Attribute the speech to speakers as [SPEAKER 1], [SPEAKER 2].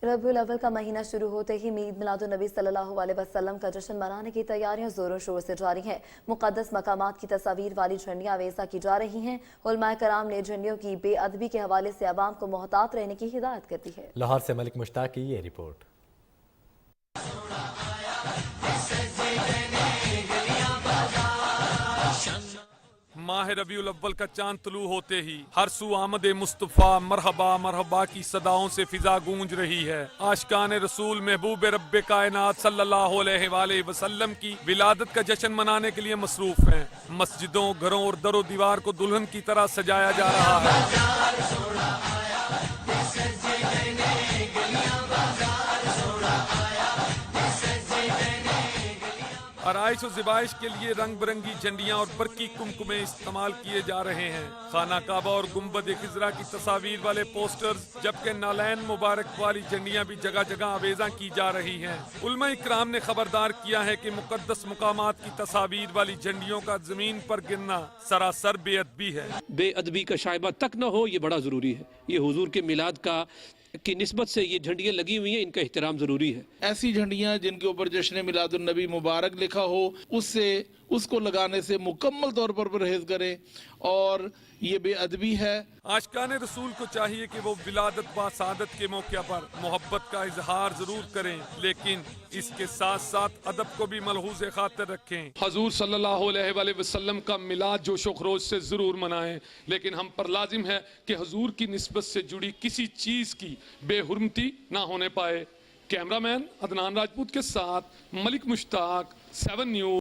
[SPEAKER 1] रबीउल अव्वल का महीना शुरू होते ही ईद मिलादुन नबी सल्लल्लाहु अलैहि वसल्लम का जश्न मनाने की तैयारियां जोरों शोर से जारी हैं। मुकद्दस मकामात की तस्वीर वाली झंडियां अवेजा की जा रही हैं। उलमाए कराम ने झंडियों की बेअदबी के हवाले से अवाम को मोहतात रहने की हिदायत कर दी है।
[SPEAKER 2] लाहौर से मलिक मुश्ताक की ये रिपोर्ट।
[SPEAKER 3] माह रबीउल अव्वल का चांद तुलू होते ही हर सू आमद मुस्तफ़ा मरहबा मरहबा की सदाओं से फिजा गूंज रही है। आशिकान रसूल महबूब रब्बे कायनात सल्लल्लाहु अलैहि वसल्लम की विलादत का जश्न मनाने के लिए मसरूफ हैं। मस्जिदों, घरों और दरो दीवार को दुल्हन की तरह सजाया जा रहा है। आराइश और ज़िबाइश के लिए रंग बिरंगी झंडियां और बरकी कुमकुमे इस्तेमाल किए जा रहे हैं। खाना काबा और गुम्बद खिजरा की तस्वीर वाले पोस्टर्स, जबकि नालैन मुबारक वाली झंडियां भी जगह जगह आवेजा की जा रही हैं। उलमा इकराम ने खबरदार किया है कि मुकद्दस मुकामात की तस्वीर वाली झंडियों का जमीन पर गिरना सरासर बेअदबी है।
[SPEAKER 4] बेअदबी का शायबा तक न हो, ये बड़ा जरूरी है। ये हुजूर के मिलाद का की निस्बत से ये झंडियाँ लगी हुई हैं, इनका एहतराम जरूरी है।
[SPEAKER 5] ऐसी झंडियाँ जिनके ऊपर जश्न मिलादुन नबी मुबारक लिखा हो, उसको लगाने से मुकम्मल तौर पर परहेज करें, और ये बेअदबी है।
[SPEAKER 3] आशिकान रसूल को चाहिए कि वो विलादत बासादत के मौके पर मोहब्बत का इजहार जरूर करें, लेकिन इसके साथ साथ अदब को भी मलहूज़ खातिर रखें। हजूर सल्लल्लाहु अलैहि वसल्लम का मिलाद जोशो खरोश से जरूर मनाएं, लेकिन हम पर लाजिम है कि हजूर की निस्बत से जुड़ी किसी चीज की बेहुरमती ना होने पाए। कैमरामैन अदनान राजपूत के साथ मलिक मुश्ताक, 7 न्यूज़।